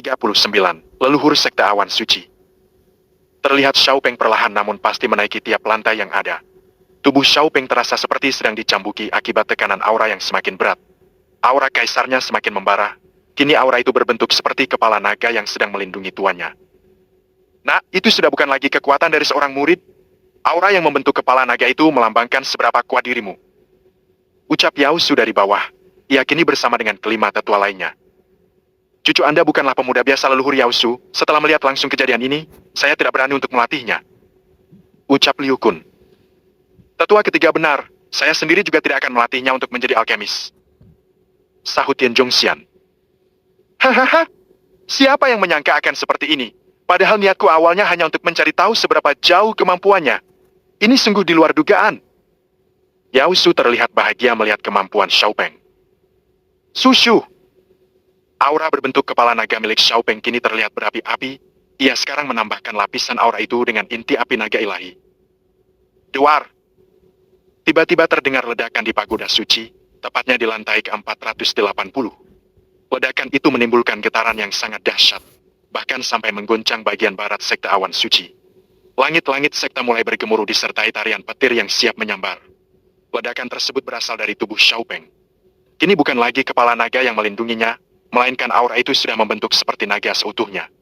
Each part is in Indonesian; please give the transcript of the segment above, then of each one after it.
ke-39, Leluhur Sekte Awan Suci. Terlihat Xiaopeng perlahan namun pasti menaiki tiap lantai yang ada. Tubuh Xiaopeng terasa seperti sedang dicambuki akibat tekanan aura yang semakin berat. Aura kaisarnya semakin membara. Kini aura itu berbentuk seperti kepala naga yang sedang melindungi tuannya. Nah, itu sudah bukan lagi kekuatan dari seorang murid. Aura yang membentuk kepala naga itu melambangkan seberapa kuat dirimu. Ucap Yao Su dari bawah. Ia kini bersama dengan kelima tetua lainnya. Cucu Anda bukanlah pemuda biasa, leluhur Yao Su. Setelah melihat langsung kejadian ini, saya tidak berani untuk melatihnya. Ucap Liu Kun. Tetua ketiga benar, saya sendiri juga tidak akan melatihnya untuk menjadi alkemis. Sahut Yan Zhongxian. Hahaha, siapa yang menyangka akan seperti ini? Padahal niatku awalnya hanya untuk mencari tahu seberapa jauh kemampuannya. Ini sungguh di luar dugaan. Yao Su terlihat bahagia melihat kemampuan Xiaopeng. Sushu. Aura berbentuk kepala naga milik Xiaopeng kini terlihat berapi-api. Ia sekarang menambahkan lapisan aura itu dengan inti api naga ilahi. Duar. Tiba-tiba terdengar ledakan di pagoda suci, tepatnya di lantai ke-480. Ledakan itu menimbulkan getaran yang sangat dahsyat, bahkan sampai menggoncang bagian barat sekte awan suci. Langit-langit sekte mulai bergemuruh disertai tarian petir yang siap menyambar. Ledakan tersebut berasal dari tubuh Xiaopeng. Kini bukan lagi kepala naga yang melindunginya, melainkan aura itu sudah membentuk seperti naga seutuhnya.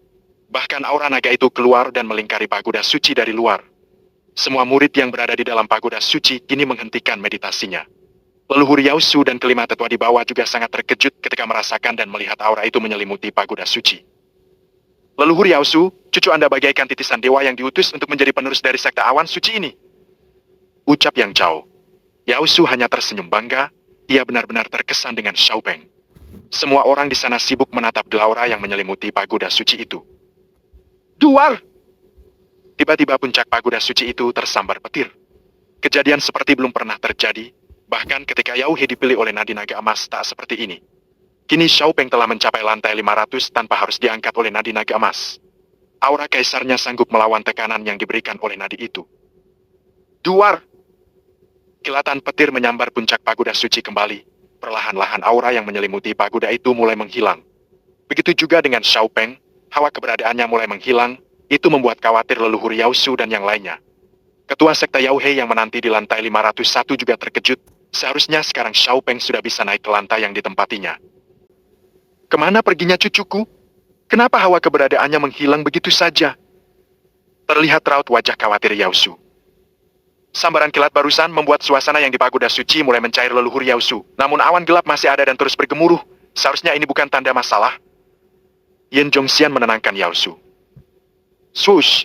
Bahkan aura naga itu keluar dan melingkari pagoda suci dari luar. Semua murid yang berada di dalam pagoda suci kini menghentikan meditasinya. Leluhur Yao Su dan kelima tetua di bawah juga sangat terkejut ketika merasakan dan melihat aura itu menyelimuti pagoda suci. Leluhur Yao Su, cucu Anda bagaikan titisan dewa yang diutus untuk menjadi penerus dari sekte awan suci ini. Ucap Yang Chao. Yao Su hanya tersenyum bangga, ia benar-benar terkesan dengan Xiaopeng. Semua orang di sana sibuk menatap aura yang menyelimuti pagoda suci itu. Duar! Tiba-tiba puncak pagoda suci itu tersambar petir. Kejadian seperti belum pernah terjadi, bahkan ketika Yao He dipilih oleh Nadi Naga Emas tak seperti ini. Kini Xiaopeng telah mencapai lantai 500 tanpa harus diangkat oleh Nadi Naga Emas. Aura kaisarnya sanggup melawan tekanan yang diberikan oleh nadi itu. Duar! Kilatan petir menyambar puncak pagoda suci kembali. Perlahan-lahan aura yang menyelimuti pagoda itu mulai menghilang. Begitu juga dengan Xiaopeng, hawa keberadaannya mulai menghilang, itu membuat khawatir leluhur Yao Su dan yang lainnya. Ketua sekte Yao He yang menanti di lantai 501 juga terkejut, seharusnya sekarang Xiaopeng sudah bisa naik ke lantai yang ditempatinya. Kemana perginya cucuku? Kenapa hawa keberadaannya menghilang begitu saja? Terlihat raut wajah khawatir Yao Su. Sambaran kilat barusan membuat suasana yang di pagoda suci mulai mencair leluhur Yao Su. Namun awan gelap masih ada dan terus bergemuruh. Seharusnya ini bukan tanda masalah. Yan Zhongxian menenangkan Yao Su. Swoosh!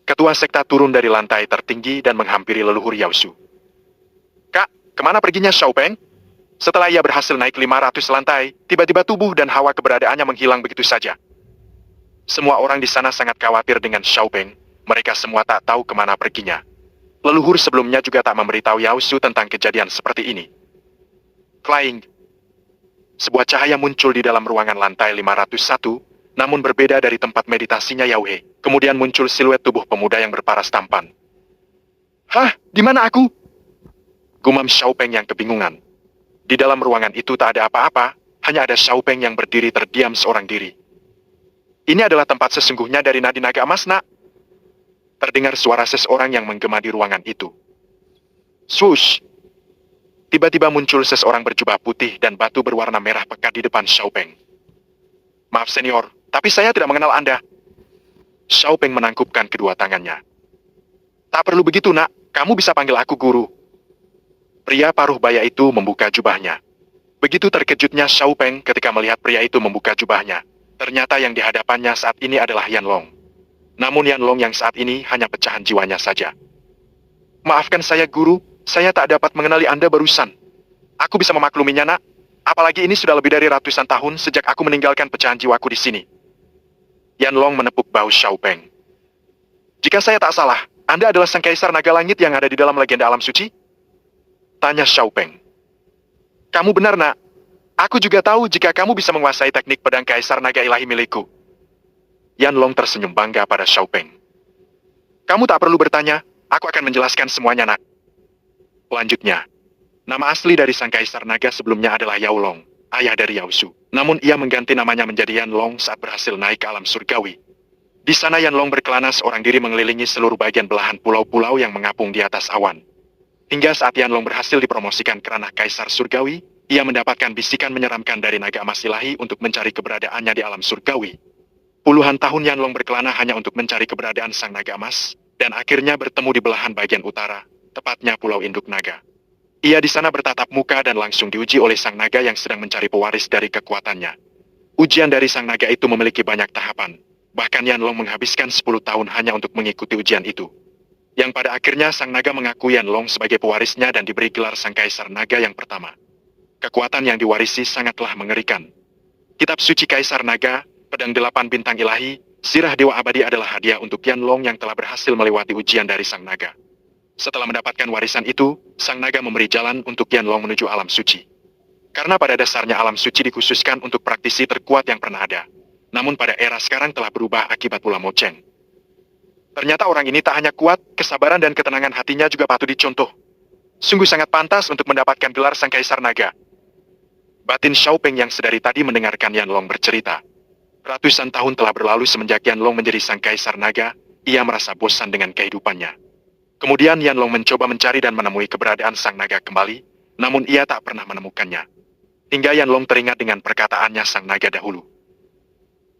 Ketua sekta turun dari lantai tertinggi dan menghampiri leluhur Yao Su. Kak, kemana perginya Xiaopeng? Setelah ia berhasil naik 500 lantai, tiba-tiba tubuh dan hawa keberadaannya menghilang begitu saja. Semua orang di sana sangat khawatir dengan Xiaopeng. Mereka semua tak tahu kemana perginya. Leluhur sebelumnya juga tak memberitahu Yao Su tentang kejadian seperti ini. Flying. Sebuah cahaya muncul di dalam ruangan lantai 501, namun berbeda dari tempat meditasinya Yao He. Kemudian muncul siluet tubuh pemuda yang berparas tampan. Hah, di mana aku? Gumam Xiaopeng yang kebingungan. Di dalam ruangan itu tak ada apa-apa, hanya ada Xiaopeng yang berdiri terdiam seorang diri. Ini adalah tempat sesungguhnya dari Nadi Naga Emas, nak. Terdengar suara seseorang yang menggema di ruangan itu. Swoosh! Tiba-tiba muncul seseorang berjubah putih dan batu berwarna merah pekat di depan Xiaopeng. Maaf senior, tapi saya tidak mengenal Anda. Xiaopeng menangkupkan kedua tangannya. Tak perlu begitu nak, kamu bisa panggil aku guru. Pria paruh baya itu membuka jubahnya. Begitu terkejutnya Xiaopeng ketika melihat pria itu membuka jubahnya. Ternyata yang di hadapannya saat ini adalah Yan Long. Namun Yan Long yang saat ini hanya pecahan jiwanya saja. Maafkan saya guru, saya tak dapat mengenali Anda barusan. Aku bisa memakluminya nak, apalagi ini sudah lebih dari ratusan tahun sejak aku meninggalkan pecahan jiwaku di sini. Yan Long menepuk bahu Xiaopeng. Jika saya tak salah, Anda adalah sang kaisar naga langit yang ada di dalam legenda alam suci? Tanya Xiaopeng. Kamu benar nak, aku juga tahu jika kamu bisa menguasai teknik pedang kaisar naga ilahi milikku. Yan Long tersenyum bangga pada Xiaopeng. Kamu tak perlu bertanya, aku akan menjelaskan semuanya nak. Lanjutnya, nama asli dari sang kaisar naga sebelumnya adalah Yao Long. ayah dari Yaosu. Namun ia mengganti namanya menjadi Yanlong saat berhasil naik ke alam surgawi. Di sana Yanlong berkelana seorang diri mengelilingi seluruh bagian belahan pulau-pulau yang mengapung di atas awan. Hingga saat Yanlong berhasil dipromosikan ke ranah Kaisar Surgawi, ia mendapatkan bisikan menyeramkan dari naga emas ilahi untuk mencari keberadaannya di alam surgawi. Puluhan tahun Yanlong berkelana hanya untuk mencari keberadaan sang naga emas, dan akhirnya bertemu di belahan bagian utara, tepatnya Pulau Induk Naga. Ia di sana bertatap muka dan langsung diuji oleh sang naga yang sedang mencari pewaris dari kekuatannya. Ujian dari sang naga itu memiliki banyak tahapan, bahkan Yanlong menghabiskan 10 tahun hanya untuk mengikuti ujian itu. Yang pada akhirnya sang naga mengakui Yanlong sebagai pewarisnya dan diberi gelar sang kaisar naga yang pertama. Kekuatan yang diwarisi sangatlah mengerikan. Kitab suci Kaisar Naga, pedang 8 bintang ilahi, sirah dewa abadi adalah hadiah untuk Yanlong yang telah berhasil melewati ujian dari sang naga. Setelah mendapatkan warisan itu, sang naga memberi jalan untuk Yanlong menuju alam suci. Karena pada dasarnya alam suci dikhususkan untuk praktisi terkuat yang pernah ada. Namun pada era sekarang telah berubah akibat pula Moceng. Ternyata orang ini tak hanya kuat, kesabaran dan ketenangan hatinya juga patut dicontoh. Sungguh sangat pantas untuk mendapatkan gelar sang kaisar naga. Batin Xiaopeng yang sedari tadi mendengarkan Yanlong bercerita. Ratusan tahun telah berlalu semenjak Yanlong menjadi sang kaisar naga, ia merasa bosan dengan kehidupannya. Kemudian Yanlong mencoba mencari dan menemui keberadaan sang naga kembali, namun ia tak pernah menemukannya. Hingga Yanlong teringat dengan perkataannya sang naga dahulu.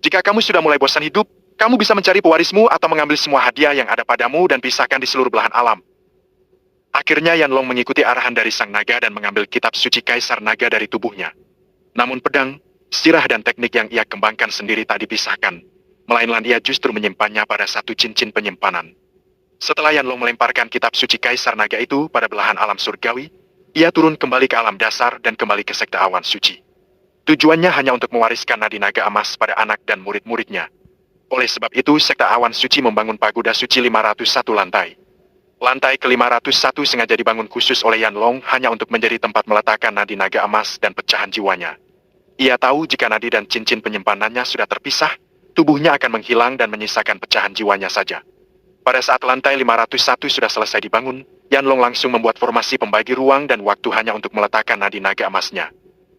Jika kamu sudah mulai bosan hidup, kamu bisa mencari pewarismu atau mengambil semua hadiah yang ada padamu dan pisahkan di seluruh belahan alam. Akhirnya Yanlong mengikuti arahan dari sang naga dan mengambil kitab suci Kaisar Naga dari tubuhnya. Namun pedang, sirah dan teknik yang ia kembangkan sendiri tak dipisahkan, melainkan ia justru menyimpannya pada satu cincin penyimpanan. Setelah Yanlong melemparkan kitab suci Kaisar Naga itu pada belahan alam surgawi, ia turun kembali ke alam dasar dan kembali ke sekte awan suci. Tujuannya hanya untuk mewariskan nadi naga emas pada anak dan murid-muridnya. Oleh sebab itu, sekte awan suci membangun pagoda suci 501 lantai. Lantai ke-501 sengaja dibangun khusus oleh Yanlong hanya untuk menjadi tempat meletakkan nadi naga emas dan pecahan jiwanya. Ia tahu jika nadi dan cincin penyimpanannya sudah terpisah, tubuhnya akan menghilang dan menyisakan pecahan jiwanya saja. Pada saat lantai 501 sudah selesai dibangun, Yanlong langsung membuat formasi pembagi ruang dan waktu hanya untuk meletakkan nadi naga emasnya.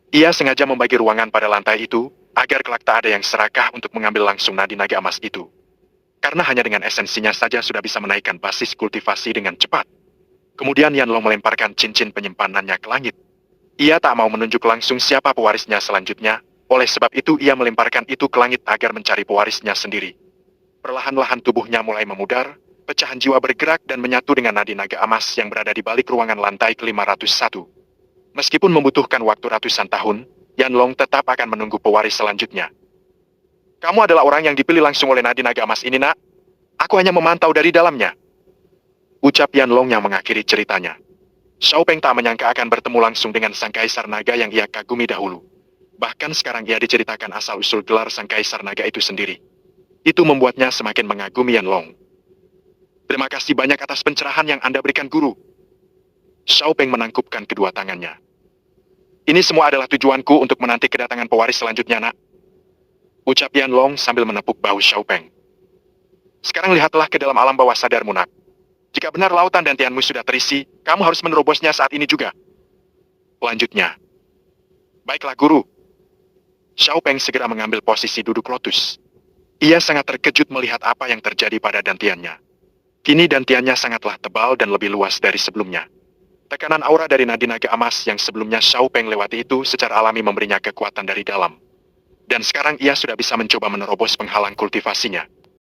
Ia sengaja membagi ruangan pada lantai itu, agar kelak tak ada yang serakah untuk mengambil langsung nadi naga emas itu. Karena hanya dengan esensinya saja sudah bisa menaikkan basis kultivasi dengan cepat. Kemudian Yanlong melemparkan cincin penyimpanannya ke langit. Ia tak mau menunjuk langsung siapa pewarisnya selanjutnya, oleh sebab itu ia melemparkan itu ke langit agar mencari pewarisnya sendiri. Perlahan-lahan tubuhnya mulai memudar, pecahan jiwa bergerak dan menyatu dengan nadi naga emas yang berada di balik ruangan lantai ke-501. Meskipun membutuhkan waktu ratusan tahun, Yanlong tetap akan menunggu pewaris selanjutnya. Kamu adalah orang yang dipilih langsung oleh nadi naga emas ini, nak. Aku hanya memantau dari dalamnya. Ucap Yanlong yang mengakhiri ceritanya. Xiaopeng tak menyangka akan bertemu langsung dengan sang kaisar naga yang ia kagumi dahulu. Bahkan sekarang ia diceritakan asal-usul gelar sang kaisar naga itu sendiri. Itu membuatnya semakin mengagumi Yanlong. Terima kasih banyak atas pencerahan yang Anda berikan, guru. Xiaopeng menangkupkan kedua tangannya. Ini semua adalah tujuanku untuk menanti kedatangan pewaris selanjutnya, nak. Ucap Yanlong sambil menepuk bahu Xiaopeng. Sekarang lihatlah ke dalam alam bawah sadarmu, nak. Jika benar lautan dan tianmu sudah terisi, kamu harus menerobosnya saat ini juga. Lanjutnya. Baiklah, guru. Xiaopeng segera mengambil posisi duduk lotus. Ia sangat terkejut melihat apa yang terjadi pada dantiannya. Kini dantiannya sangatlah tebal dan lebih luas dari sebelumnya. Tekanan aura dari nadi naga emas yang sebelumnya Xiaopeng lewati itu secara alami memberinya kekuatan dari dalam. Dan sekarang ia sudah bisa mencoba menerobos penghalang kultivasinya.